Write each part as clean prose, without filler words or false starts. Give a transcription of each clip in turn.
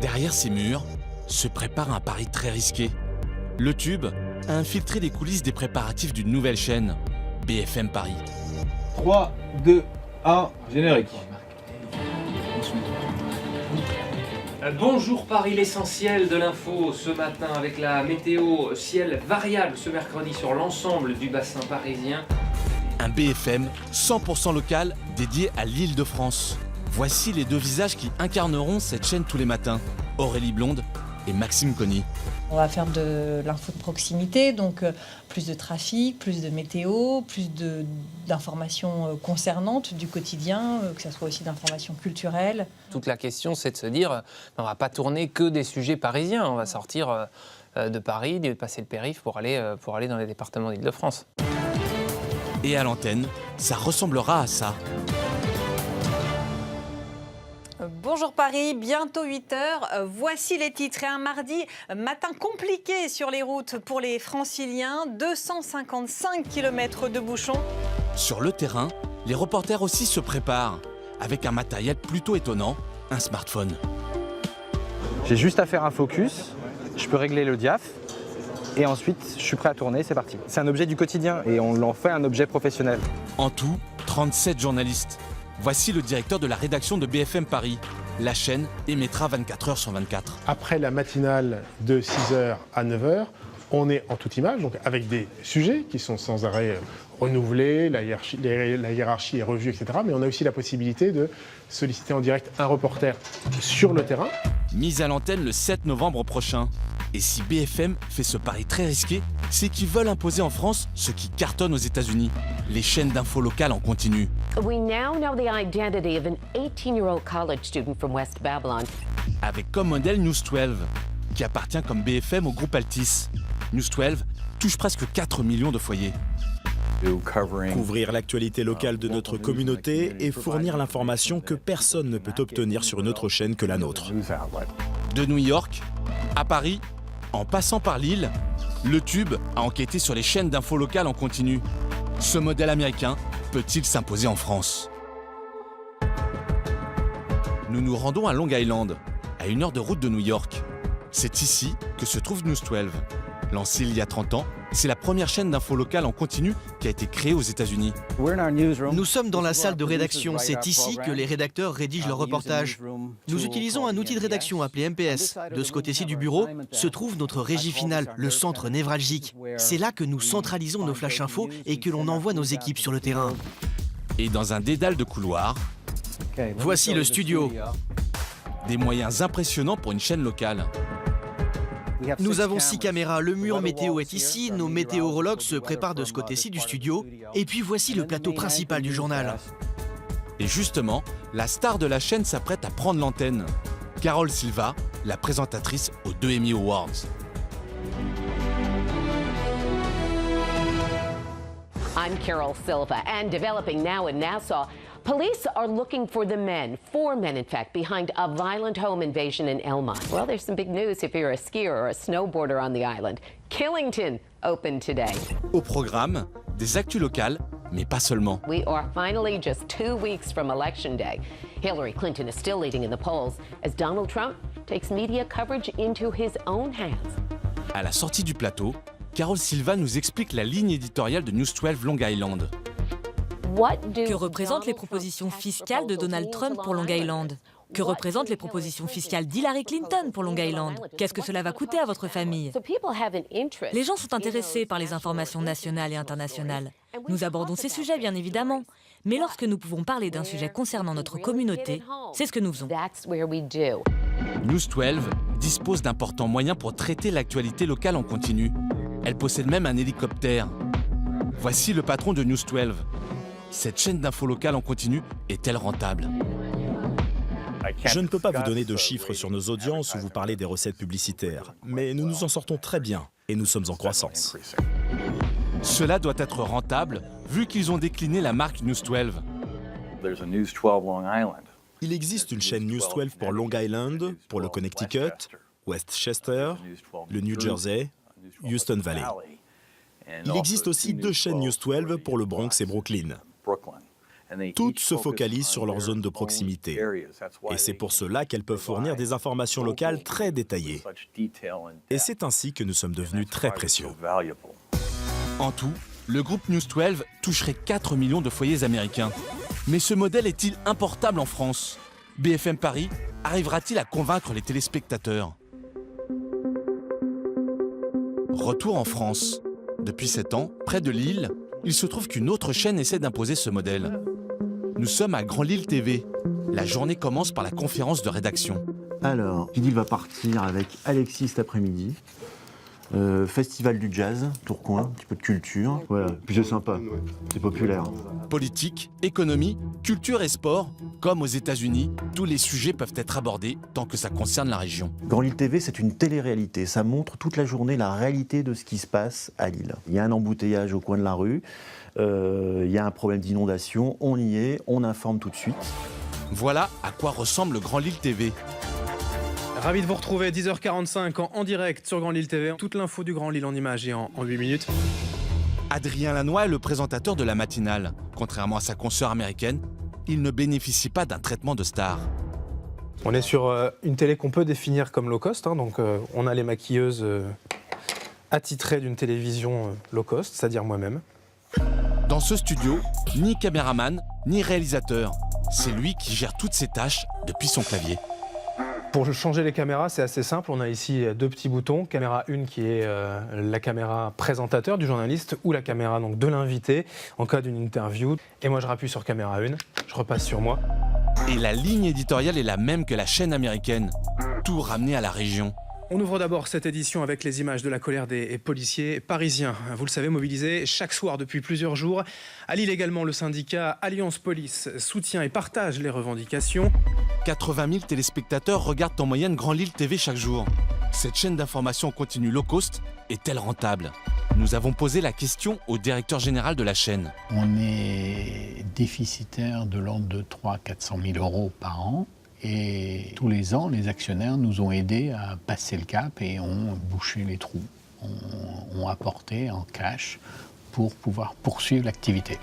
Derrière ces murs se prépare un pari très risqué. Le Tube a infiltré les coulisses des préparatifs d'une nouvelle chaîne, BFM Paris. 3, 2, 1, générique. Bonjour Paris, l'essentiel de l'info ce matin avec la météo, ciel variable ce mercredi sur l'ensemble du bassin parisien. Un BFM 100% local dédié à l'Île-de-France. Voici les deux visages qui incarneront cette chaîne tous les matins, Aurélie Blonde et Maxime Conny. On va faire de l'info de proximité, donc plus de trafic, plus de météo, plus d'informations concernantes du quotidien, que ce soit aussi d'informations culturelles. Toute la question c'est de se dire, on ne va pas tourner que des sujets parisiens, on va sortir de Paris, passer le périph' pour aller dans les départements d'Île-de-France. Et à l'antenne, ça ressemblera à ça. Bonjour Paris, bientôt 8h. Voici les titres. Et un mardi matin compliqué sur les routes pour les Franciliens. 255 km de bouchons. Sur le terrain, les reporters aussi se préparent, avec un matériel plutôt étonnant, un smartphone. J'ai juste à faire un focus, je peux régler le diaph, et ensuite je suis prêt à tourner, c'est parti. C'est un objet du quotidien et on l'en fait un objet professionnel. En tout, 37 journalistes. Voici le directeur de la rédaction de BFM Paris. La chaîne émettra 24 heures sur 24. Après la matinale de 6h à 9h, on est en toute image, donc avec des sujets qui sont sans arrêt renouvelés, la hiérarchie est revue, etc. Mais on a aussi la possibilité de solliciter en direct un reporter sur le terrain. Mise à l'antenne le 7 novembre prochain. Et si BFM fait ce pari très risqué, c'est qu'ils veulent imposer en France ce qui cartonne aux États-Unis, les chaînes d'infos locales en continu. We now know the identity of an 18-year-old college student from West Babylon. Avec comme modèle News 12, qui appartient comme BFM au groupe Altis. News 12 touche presque 4 millions de foyers. Couvrir l'actualité locale de notre communauté et fournir l'information que personne ne peut obtenir sur une autre chaîne que la nôtre. De New York à Paris, en passant par Lille, le Tube a enquêté sur les chaînes d'infos locales en continu. Ce modèle américain peut-il s'imposer en France? Nous nous rendons à Long Island, à 1 heure de route de New York. C'est ici que se trouve News 12. Lancée il y a 30 ans, c'est la première chaîne d'infos locales en continu qui a été créée aux États-Unis. Nous sommes dans la salle de rédaction. C'est ici que les rédacteurs rédigent leurs reportages. Nous utilisons un outil de rédaction appelé MPS. De ce côté-ci du bureau se trouve notre régie finale, le centre névralgique. C'est là que nous centralisons nos flash infos et que l'on envoie nos équipes sur le terrain. Et dans un dédale de couloirs, voici le studio. Des moyens impressionnants pour une chaîne locale. Nous avons 6 caméras, le mur météo est ici, nos météorologues se préparent de ce côté-ci du studio, et puis voici le plateau principal du journal. Et justement, la star de la chaîne s'apprête à prendre l'antenne. Carole Silva, la présentatrice aux 2 Emmy Awards. I'm Carol Silva, and developing now in Nassau, police are looking for the men, 4 men in fact, behind a violent home invasion in Elmont. Well, there's some big news if you're a skier or a snowboarder on the island. Killington opened today. Au programme, des actus locales, mais pas seulement. We are finally just 2 weeks from Election Day. Hillary Clinton is still leading in the polls as Donald Trump takes media coverage into his own hands. À la sortie du plateau, Carole Silva nous explique la ligne éditoriale de News 12 Long Island. Que représentent les propositions fiscales de Donald Trump pour Long Island? Que représentent les propositions fiscales d'Hillary Clinton pour Long Island? Qu'est-ce que cela va coûter à votre famille? Les gens sont intéressés par les informations nationales et internationales. Nous abordons ces sujets, bien évidemment. Mais lorsque nous pouvons parler d'un sujet concernant notre communauté, c'est ce que nous faisons. News 12 dispose d'importants moyens pour traiter l'actualité locale en continu. Elle possède même un hélicoptère. Voici le patron de News 12. Cette chaîne d'infos locales en continu est-elle rentable? Je ne peux pas vous donner de chiffres sur nos audiences ou vous parler des recettes publicitaires, mais nous nous en sortons très bien et nous sommes en croissance. Cela doit être rentable vu qu'ils ont décliné la marque News 12. Il existe une chaîne News 12 pour Long Island, pour le Connecticut, Westchester, le New Jersey, Houston Valley. Il existe aussi 2 chaînes News 12 pour le Bronx et Brooklyn. Toutes se focalisent sur leur zone de proximité. Et c'est pour cela qu'elles peuvent fournir des informations locales très détaillées. Et c'est ainsi que nous sommes devenus très précieux. En tout, le groupe News 12 toucherait 4 millions de foyers américains. Mais ce modèle est-il importable en France? BFM Paris arrivera-t-il à convaincre les téléspectateurs? Retour en France. Depuis 7 ans, près de Lille, il se trouve qu'une autre chaîne essaie d'imposer ce modèle. Nous sommes à Grand Lille TV. La journée commence par la conférence de rédaction. Alors, Gidil va partir avec Alexis cet après-midi. Festival du jazz, Tourcoing, un petit peu de culture. Voilà, puis c'est sympa, c'est populaire. Politique, économie, culture et sport, comme aux États-Unis, tous les sujets peuvent être abordés tant que ça concerne la région. Grand Lille TV, c'est une télé-réalité. Ça montre toute la journée la réalité de ce qui se passe à Lille. Il y a un embouteillage au coin de la rue, il y a un problème d'inondation, on y est, on informe tout de suite. Voilà à quoi ressemble Grand Lille TV. Ravi de vous retrouver, 10h45 en direct sur Grand Lille TV. Toute l'info du Grand Lille en images et en 8 minutes. Adrien Lanois est le présentateur de la matinale. Contrairement à sa consoeur américaine, il ne bénéficie pas d'un traitement de star. On est sur une télé qu'on peut définir comme low cost, hein, donc on a les maquilleuses attitrées d'une télévision low cost, c'est-à-dire moi-même. Dans ce studio, ni caméraman, ni réalisateur. C'est lui qui gère toutes ses tâches depuis son clavier. Pour changer les caméras, c'est assez simple. On a ici 2 petits boutons. Caméra 1 qui est la caméra présentateur du journaliste ou la caméra donc, de l'invité en cas d'une interview. Et moi, je rappuie sur caméra 1, je repasse sur moi. Et la ligne éditoriale est la même que la chaîne américaine. Tout ramené à la région. On ouvre d'abord cette édition avec les images de la colère des policiers parisiens. Vous le savez, mobilisés chaque soir depuis plusieurs jours. À Lille également, le syndicat Alliance Police soutient et partage les revendications. 80 000 téléspectateurs regardent en moyenne Grand Lille TV chaque jour. Cette chaîne d'information continue low cost est-elle rentable? Nous avons posé la question au directeur général de la chaîne. On est déficitaire de l'ordre de 300 000 à 400 000 euros par an. Et tous les ans, les actionnaires nous ont aidés à passer le cap et ont bouché les trous, ont apporté en cash pour pouvoir poursuivre l'activité.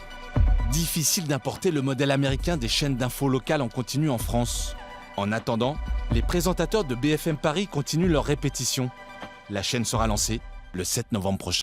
Difficile d'importer le modèle américain des chaînes d'infos locales en continu en France. En attendant, les présentateurs de BFM Paris continuent leur répétition. La chaîne sera lancée le 7 novembre prochain.